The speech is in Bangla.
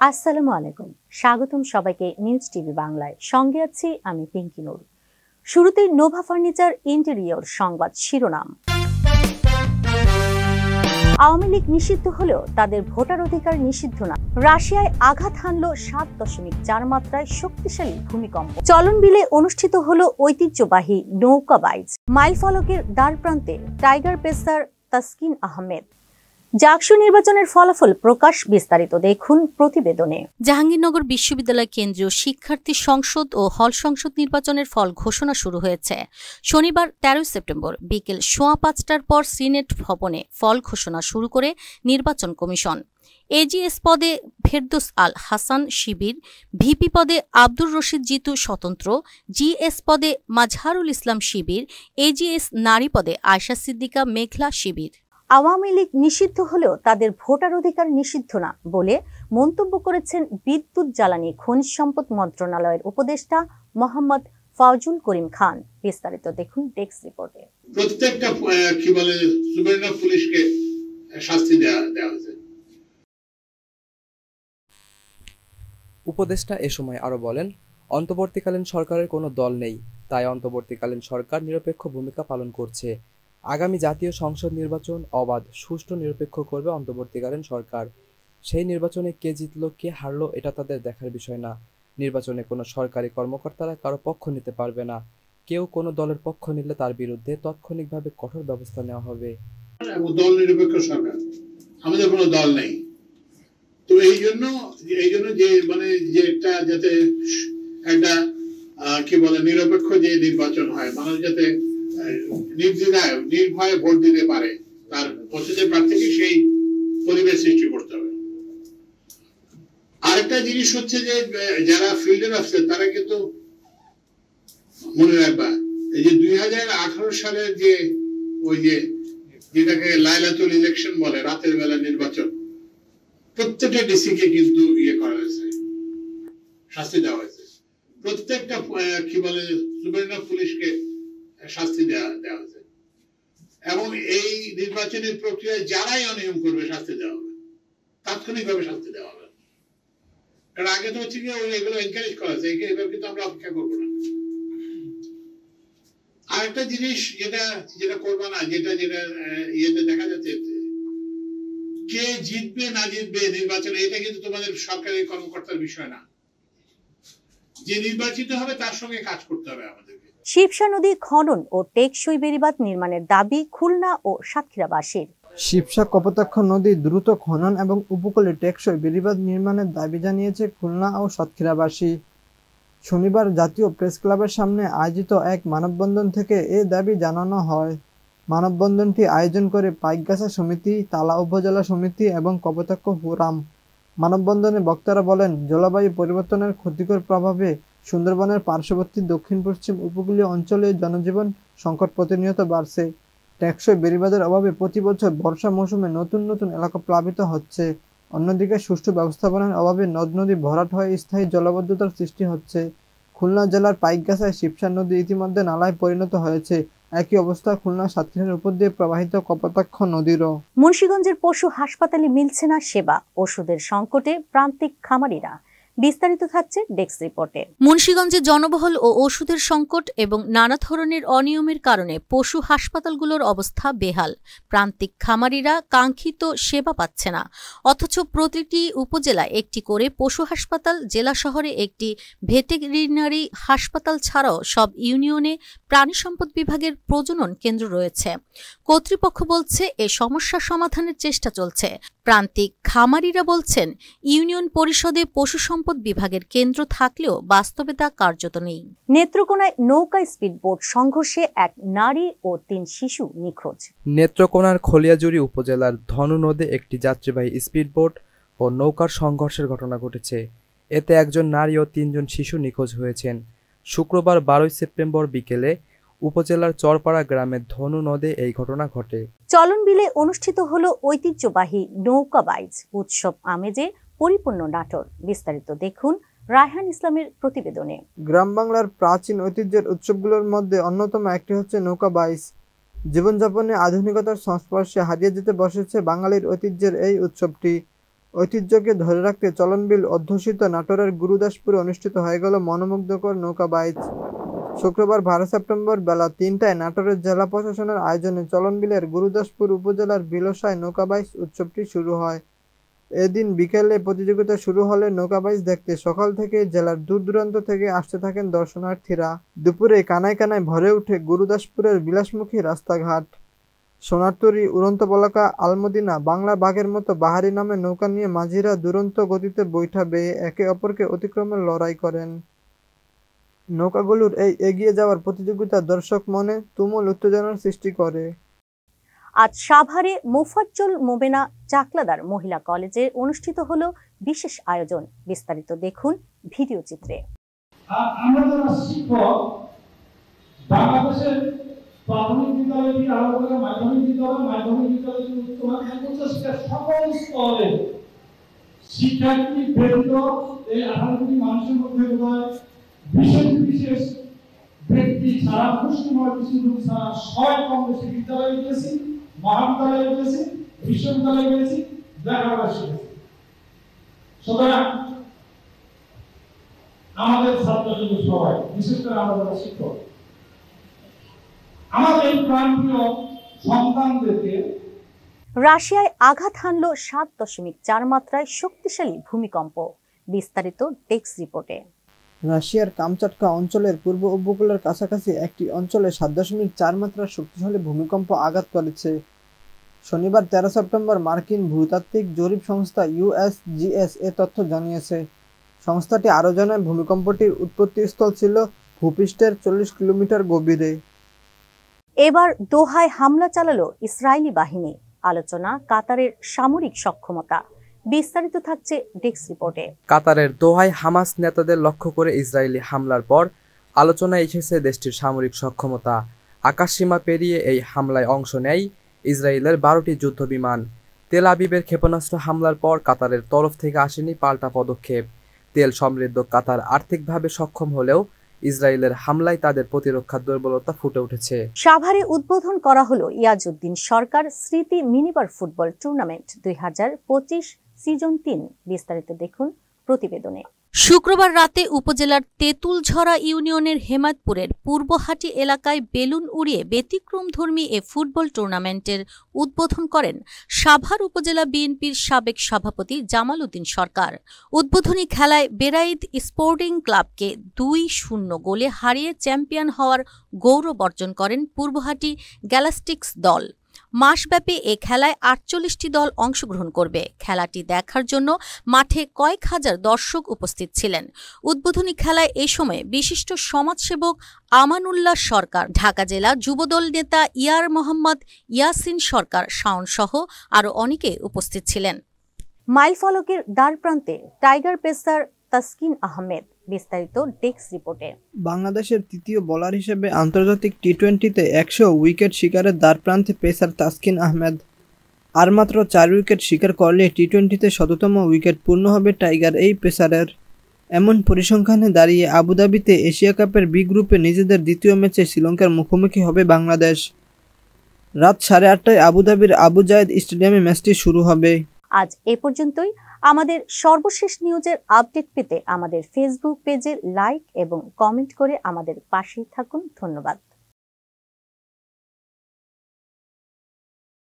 আসসালামু আলাইকুম, স্বাগতম সবাইকে নিউজ টিভি বাংলায়। সঙ্গে আছি আমি পিঙ্কি নূর। শুরুতেই নোভা ফার্নিচার ইন্টেরিয়র সংবাদ শিরোনাম। আওয়ামী লীগ নিষিদ্ধ হলেও তাদের ভোটার অধিকার নিষিদ্ধ না। রাশিয়ায় আঘাত হানল 7.4 মাত্রায় শক্তিশালী ভূমিকম্প। চলনবিলে অনুষ্ঠিত হলো ঐতিহ্যবাহী নৌকা বাইচ। মাইলফলকের দ্বার প্রান্তে টাইগার পেসার তাসকিন আহমেদ। জাকসু নির্বাচনের ফলাফল প্রকাশ, বিস্তারিত দেখুন প্রতিবেদনে। জাহাঙ্গীরনগর বিশ্ববিদ্যালয় কেন্দ্রীয় শিক্ষার্থী সংসদ ও হল সংসদ নির্বাচনের ফল ঘোষণা শুরু হয়েছে। শনিবার 13 সেপ্টেম্বর বিকেল 5:15টার পর সিনেট ভবনে ফল ঘোষণা শুরু করে নির্বাচন কমিশন। এজিএস পদে ফেরদৌস আল হাসান শিবির, ভিপি পদে আব্দুর রশিদ জিতু স্বতন্ত্র, জিএস পদে মাজহারুল ইসলাম শিবির, এজিএস নারী পদে আয়শা সিদ্দিকা মেঘলা শিবির। আওয়ামী লীগ নিষিদ্ধ হলেও তাদের ভোটার অধিকার নিষিদ্ধ না বলে মন্তব্য করেছেন বিদ্যুৎ জ্বালানি খনিজ সম্পদ মন্ত্রণালয়ের উপদেষ্টা মোহাম্মদ ফাউজুল করিম খান। বিস্তারিত দেখুন ডেস্ক রিপোর্টে। প্রত্যেকটা কি বলে সুবর্ণ পুলিশকে শাস্তি দেওয়া হয়েছে। উপদেষ্টা এ সময় আরো বলেন, অন্তর্বর্তীকালীন সরকারের কোনো দল নেই, তাই অন্তর্বর্তীকালীন সরকার নিরপেক্ষ ভূমিকা পালন করছে। আগামী জাতীয় সংসদ নির্বাচন অবাধ, সুষ্ঠু, নিরপেক্ষ করবে অন্তর্বর্তীকালীন সরকার। সেই নির্বাচনে কে জিতলো কে হারলো এটা তাদের দেখার বিষয় না। নির্বাচনে কোনো সরকারি কর্মকর্তারা কারো পক্ষ নিতে পারবে না। কেউ কোনো দলের পক্ষ নিলে তার বিরুদ্ধে তাৎক্ষণিকভাবে কঠোর ব্যবস্থা নেওয়া হবে। দল নিরপেক্ষ সরকার, আমাদের কোনো দল নেই, তো এই জন্য যে মানে যেটা যাতে একটা কি বলে নিরপেক্ষ যে নির্বাচন হয়, মানুষ যাতে নির্দ্বিধায় নির্ভয়ে ভোট দিতে পারে, তার পছন্দের প্রার্থীকে সেই পরিবেশ সৃষ্টি করতে হবে। আরেকটা জিনিস হচ্ছে যে যারা ফিল্ডের আসছে তারা কিন্তু মনে রাখবা, এই যে 2018 সালের যে ওই যে যেটাকে লাইলাতুল ইলেকশন বলে, রাতের বেলা নির্বাচন, প্রত্যেকটা ডিসিকে কিন্তু করা হয়েছে, শাস্তি দেওয়া হয়েছে। প্রত্যেকটা কি বলে সুবর্ণ পুলিশকে শাস্তি দেওয়া হয়েছে, এবং এই নির্বাচনের প্রক্রিয়ায় যারাই অনিয়ম করবে শাস্তি দেওয়া হবে, তাৎক্ষণিকভাবে শাস্তি দেওয়া হবে। কারণ আগে তো হচ্ছে কি এগুলো এনকারেজ করা হয়েছে, এবার কিন্তু আমরা অপেক্ষা করবো না। আরেকটা জিনিস যেটা করবো না, যেটা ইয়েতে দেখা যাচ্ছে, কে জিতবে না জিতবে নির্বাচনে, এটা কিন্তু তোমাদের সরকারি কর্মকর্তার বিষয় না। যে নির্বাচিত হবে তার সঙ্গে কাজ করতে হবে আমাদেরকে। শিবসা নদী খনন ও টেকসই বেড়িবাঁধ নির্মাণের দাবি খুলনা ও সাতক্ষীরাবাসীর। শিবসা কপোতাক্ষ নদী দ্রুত খনন এবং উপকূলে টেকসই বেড়িবাঁধ নির্মাণের দাবি জানিয়েছে খুলনা ও সাতক্ষীরাবাসী। শনিবার জাতীয় প্রেস ক্লাবের সামনে আয়োজিত এক মানববন্ধন থেকে এ দাবি জানানো হয়। মানববন্ধনটি আয়োজন করে পাইকগাছা সমিতি, তালা উপজেলা সমিতি এবং কপোতাক্ষ ফোরাম। মানববন্ধনে বক্তারা বলেন, জলবায়ু পরিবর্তনের ক্ষতিকর প্রভাবে সুন্দরবনের পার্শ্ববর্তী দক্ষিণ পশ্চিম উপকূলীয় অঞ্চলে জনজীবন সংকট প্রতিনিয়ত বাড়ছে। টেকসই বেড়িবাঁধের অভাবে প্রতি বছর বর্ষা মৌসুমে নতুন নতুন এলাকা প্লাবিত হচ্ছে। অন্যদিকে সুষ্ঠু ব্যবস্থাপনার অভাবে নদ নদী ভরাট হয়ে স্থায়ী জলাবদ্ধতার সৃষ্টি হচ্ছে। খুলনা জেলার পাইকগাছায় শিবসা নদী ইতিমধ্যে নালায় পরিণত হয়েছে। একই অবস্থা খুলনা সাতক্ষীরার উপর দিয়ে প্রবাহিত কপোতাক্ষ নদীরও। মুন্সিগঞ্জের পশু হাসপাতালে মিলছে না সেবা, ওষুধের সংকটে প্রান্তিক খামারিরা। বিস্তারিত থাকছে ডেস্ক রিপোর্টে। মুন্সিগঞ্জে জনবহুল ও ওষুধের সংকট এবং নানা ধরনের অনিয়মের কারণে পশু হাসপাতালগুলোর অবস্থা বেহাল। প্রান্তিক খামারিরা কাঙ্ক্ষিত সেবা পাচ্ছে না, অথচ প্রতিটি উপজেলায় একটি করে পশু হাসপাতাল, জেলা শহরে একটি ভেটেরিনারি হাসপাতাল ছাড়াও সব ইউনিয়নে প্রাণী সম্পদ বিভাগের প্রজনন কেন্দ্র রয়েছে। কর্তৃপক্ষ বলছে এ সমস্যা সমাধানের চেষ্টা চলছে। প্রান্তিক খামারিরা বলছেন, ইউনিয়ন পরিষদে পশু সম্পদ বিভাগের কেন্দ্র থাকলেও বাস্তবে তা কার্যত নেই। নেত্রকোনায় নৌকা স্পিডবোট সংঘর্ষে এক নারী ও 3 শিশু নিখোঁজ। নেত্রকোনার খলিয়াজুড়ি উপজেলার ধনু নদে একটি যাত্রীবাহী স্পিডবোট ও নৌকার সংঘর্ষের ঘটনা ঘটেছে। এতে একজন নারী ও 3 জন শিশু নিখোঁজ হয়েছেন। শুক্রবার 12 সেপ্টেম্বর বিকেলে উপজেলার চরপাড়া গ্রামের ধনু নদে এই ঘটনা ঘটে। চলনবিলে অনুষ্ঠিত হলো ঐতিহ্যবাহী নৌকা বাইচ। উৎসব আমেজে পরিপূর্ণ নাটোর। বিস্তারিত দেখুন রায়হান ইসলামের প্রতিবেদনে। গ্রাম বাংলার প্রাচীন ঐতিহ্যের উৎসবগুলোর মধ্যে অন্যতম একটি হচ্ছে নৌকা বাইচ। জীবনযাপনে আধুনিকতার সংস্পর্শে হারিয়ে যেতে বসেছে বাঙালির ঐতিহ্যের এই উৎসবটি। ঐতিহ্যকে ধরে রাখতে চলনবিল অধ্যুষিত নাটোরের গুরুদাসপুরে অনুষ্ঠিত হয়ে গেল মনোমুগ্ধকর নৌকা বাইচ। শুক্রবার 12 সেপ্টেম্বর বেলা 3টায় নাটোরের জেলা প্রশাসনের আয়োজনে চলনবিলের গুরুদাসপুর উপজেলার বিলসায় নৌকাবাইচ উৎসবটি শুরু হয়। এদিন বিকেলে প্রতিযোগিতা শুরু হলে নৌকাবাইচ দেখতে সকাল থেকে জেলার দূর দূরান্ত থেকে আসতে থাকেন দর্শনার্থীরা। দুপুরে কানায় কানায় ভরে ওঠে গুরুদাসপুরের বিলাসমুখী রাস্তাঘাট। সোনারতরী, উড়ন্ত পলাকা, আলমদিনা, বাংলা বাঘের মতো বাহারি নামে নৌকা নিয়ে মাঝিরা দুরন্ত গতিতে বৈঠা বেয়ে একে অপরকে অতিক্রমে লড়াই করেন। নৌকাগুলোর এই এগিয়ে যাওয়ার প্রতিযোগিতা দর্শক মনে তুমুল উত্তেজনার সৃষ্টি করে। আজ সাভারে মোফাজ্জল মোমেনা চাকলাদার মহিলা কলেজে অনুষ্ঠিত হলো বিশেষ আয়োজন। বিস্তারিত দেখুন ভিডিও চিত্রে। আমরা যারা শিক্ষক, বাংলাদেশের প্রাথমিক বিদ্যালয় থেকে আরম্ভ করে মাধ্যমিক বিদ্যালয় থেকে উচ্চ মাধ্যমিক শিক্ষা সকল স্তরে শিক্ষার্থী ব্যতীত এই 18 কোটি মানুষের মধ্যে বিশেষ বিশেষ ব্যক্তি ছাড়া, মুষ্টিমেয় কিছু লোক ছাড়া সবাই কম বেশি বিদ্যালয়ে গিয়েছি, মহাবিদ্যালয়ে গিয়েছি, বিশ্ববিদ্যালয়ে গিয়েছি, লেখাপড়া শিখেছি। সুতরাং আমাদের ছাত্রছাত্রী সবাই, বিশেষ করে আমাদের শিক্ষক, আমাদের এই প্রাণপ্রিয় সন্তানদেরকে রাশিয়ায় আঘাত হানল 7.4 মাত্রায় শক্তিশালী ভূমিকম্প। বিস্তারিত ডেস্ক রিপোর্টে। রাশিয়ার কামচাটকা অঞ্চলের পূর্ব উপকূলের কাছাকাছি একটি অঞ্চলে 7.4 মাত্রার শক্তিশালী ভূমিকম্প আঘাত করেছে। শনিবার 13 সেপ্টেম্বর মার্কিন ভূতাত্ত্বিক জরিপ সংস্থা USGS এ তথ্য জানিয়েছে। সংস্থাটি আরও জানায়, ভূমিকম্পটির উৎপত্তিস্থল ছিল ভূপৃষ্ঠের 40 কিলোমিটার গভীরে। এবার দোহায় হামলা চালালো ইসরায়েলি বাহিনী। আলোচনা কাতারের সামরিক সক্ষমতা। বিস্তারিত থাকছে ডেস্ক রিপোর্টে। কাতারের দোহায় হামাস নেতাদের লক্ষ্য করে ইসরায়েলি হামলার পর আলোচনায় এসেছে দেশটির সামরিক সক্ষমতা। আকাশসীমা পেরিয়ে এই হামলায় অংশ নেয় ইসরায়েলের 12টি যুদ্ধবিমান। তেল আবিবের ক্ষেপণাস্ত্র হামলার পর কাতারের তরফ থেকে আসেনি পাল্টা পদক্ষেপ। তেল সমৃদ্ধ কাতার আর্থিকভাবে সক্ষম হলেও ইসরায়েলের হামলায় তাদের প্রতিরক্ষার দুর্বলতা ফুটে উঠেছে। সাভারে উদ্বোধন করা হলো ইয়াজউদ্দিন সরকার স্মৃতি মিনিবার ফুটবল টুর্নামেন্ট 2025 সিজন 3। বিস্তারিত দেখুন প্রতিবেদনে। শুক্রবার রাতে উপজেলার তেঁতুলঝরা ইউনিয়নের হেমায়তপুরের পূর্বহাটি এলাকায় বেলুন উড়িয়ে ব্যতিক্রমধর্মী এ ফুটবল টুর্নামেন্টের উদ্বোধন করেন সাভার উপজেলা বিএনপির সাবেক সভাপতি জামাল উদ্দিন সরকার। উদ্বোধনী খেলায় বেরাইদ স্পোর্টিং ক্লাবকে 2-0 গোলে হারিয়ে চ্যাম্পিয়ন হওয়ার গৌরব অর্জন করেন পূর্বহাটি গ্যালাস্টিক্স দল। মাসব্যাপী এ খেলায় 48টি দল অংশগ্রহণ করবে। খেলাটি দেখার জন্য মাঠে কয়েক হাজার দর্শক উপস্থিত ছিলেন। উদ্বোধনী খেলায় এ সময় বিশিষ্ট সমাজসেবক আমানুল্লাহ সরকার, ঢাকা জেলা যুবদল নেতা ইয়ার মোহাম্মদ ইয়াসিন সরকার, শাওন সহ আরও অনেকে উপস্থিত ছিলেন। মাইলফলকের দ্বার প্রান্তে টাইগার পেসার তাসকিন আহমেদ। বিস্তারিত ডেস্ক রিপোর্টে। বাংলাদেশের তৃতীয় বোলার হিসেবে আন্তর্জাতিক টি-20তে 100 উইকেট শিকারের দ্বারপ্রান্তে পেসার তাসকিন আহমেদ। আর মাত্র 4 উইকেট শিকার করলে টি-20তে 100তম উইকেট পূর্ণ হবে টাইগার এই পেসারের। এমন পরিসংখ্যানে দাঁড়িয়ে আবুধাবিতে এশিয়া কাপের বি গ্রুপে নিজেদের দ্বিতীয় ম্যাচে শ্রীলঙ্কার মুখোমুখি হবে বাংলাদেশ। রাত 8:30টায় আবুধাবির আবু জায়েদ স্টেডিয়ামে ম্যাচটি শুরু হবে। আজ এ পর্যন্তই। আমাদের সর্বশেষ নিউজের আপডেট পেতে আমাদের ফেসবুক পেজে লাইক এবং কমেন্ট করে আমাদের পাশেই থাকুন। ধন্যবাদ।